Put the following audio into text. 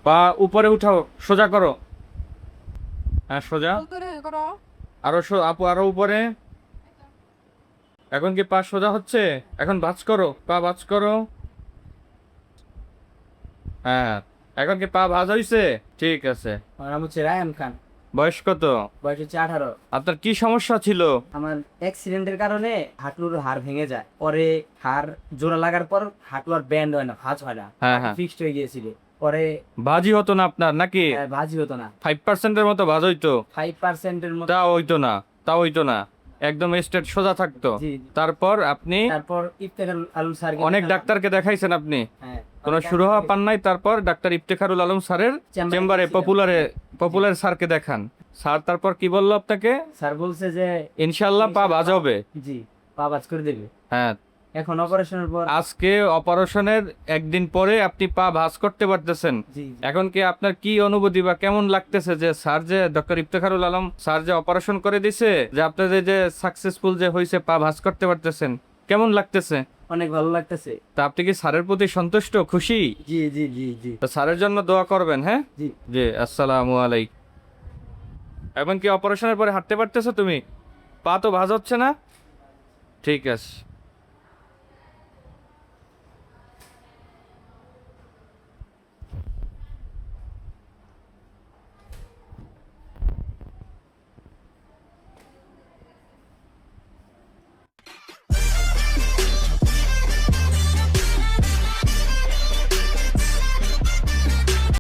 পা উপরে উঠাও, সোজা করো। হ্যাঁ সোজা। আরো আপু আরো উপরে। এখন কি পা সোজা হচ্ছে? এখন ভাঁজ করো, পা ভাঁজ করো। হ্যাঁ, এখন কি পা ভাঁজ হইছে? ঠিক আছে। আমার নাম হচ্ছে রায়ান খান। বয়স কত? বয়স হচ্ছে 18। আপনার কি সমস্যা ছিল? আমার অ্যাক্সিডেন্টের কারণে হাঁটুর হাড় ভেঙে যায়, পরে হাড় জোড়া লাগার পর হাঁটু আর ব্যান্ড হয় না, ভাঁজ হয় না, হ্যাঁ হ্যাঁ। ফিক্সড হয়ে গিয়েছিল। পরে ভাজি হতো না আপনার নাকি? ভাঁজই হতো না। 5% মতো ভাজ হইতো? 5%-এর মতো। তা হইতো না, তা হইতো না, একদম স্ট্রেট সোজা থাকতো। জি। তারপর আপনি তারপর ইফতেখার আলম স্যার অনেক ডাক্তারকে দেখাইছেন আপনি, হ্যাঁ, কোনো শুরু হওয়া পান নাই। তারপর ডাক্তার ইফতেখারুল আলম স্যারের চেম্বারে পপুলার স্যারকে দেখান। স্যার তারপর কি বললো আপনাকে? স্যার বলছে যে ইনশাল্লাহ পা ভাজ হবে। জি, পা ভাঁজ করে দেবে। হ্যাঁ, এখন অপারেশনের পর আজকে অপারেশনের একদিন পরে আপনি পা ভাঁজ করতে পারতেছেন। জি এখন কি আপনার কি অনুভূতি বা কেমন লাগতেছে যে স্যার যে ডক্টর ইফতেখারুল আলম স্যার যে অপারেশন করে দিছে, যে আপনাদের যে সাকসেসফুল যে হয়েছে, পা ভাঁজ করতে পারতেছেন, কেমন লাগতেছে? অনেক ভালো লাগতেছে। তা আপনি কি স্যারের প্রতি সন্তুষ্ট, খুশি? জি জি জি জি তো স্যারের জন্য দোয়া করবেন। হ্যাঁ জি। জি, আসসালামু আলাইকুম। এখন কি অপারেশনের পরে হাঁটতে পারতেছো তুমি? পা তো ভাঁজ হচ্ছে না? ঠিক আছে।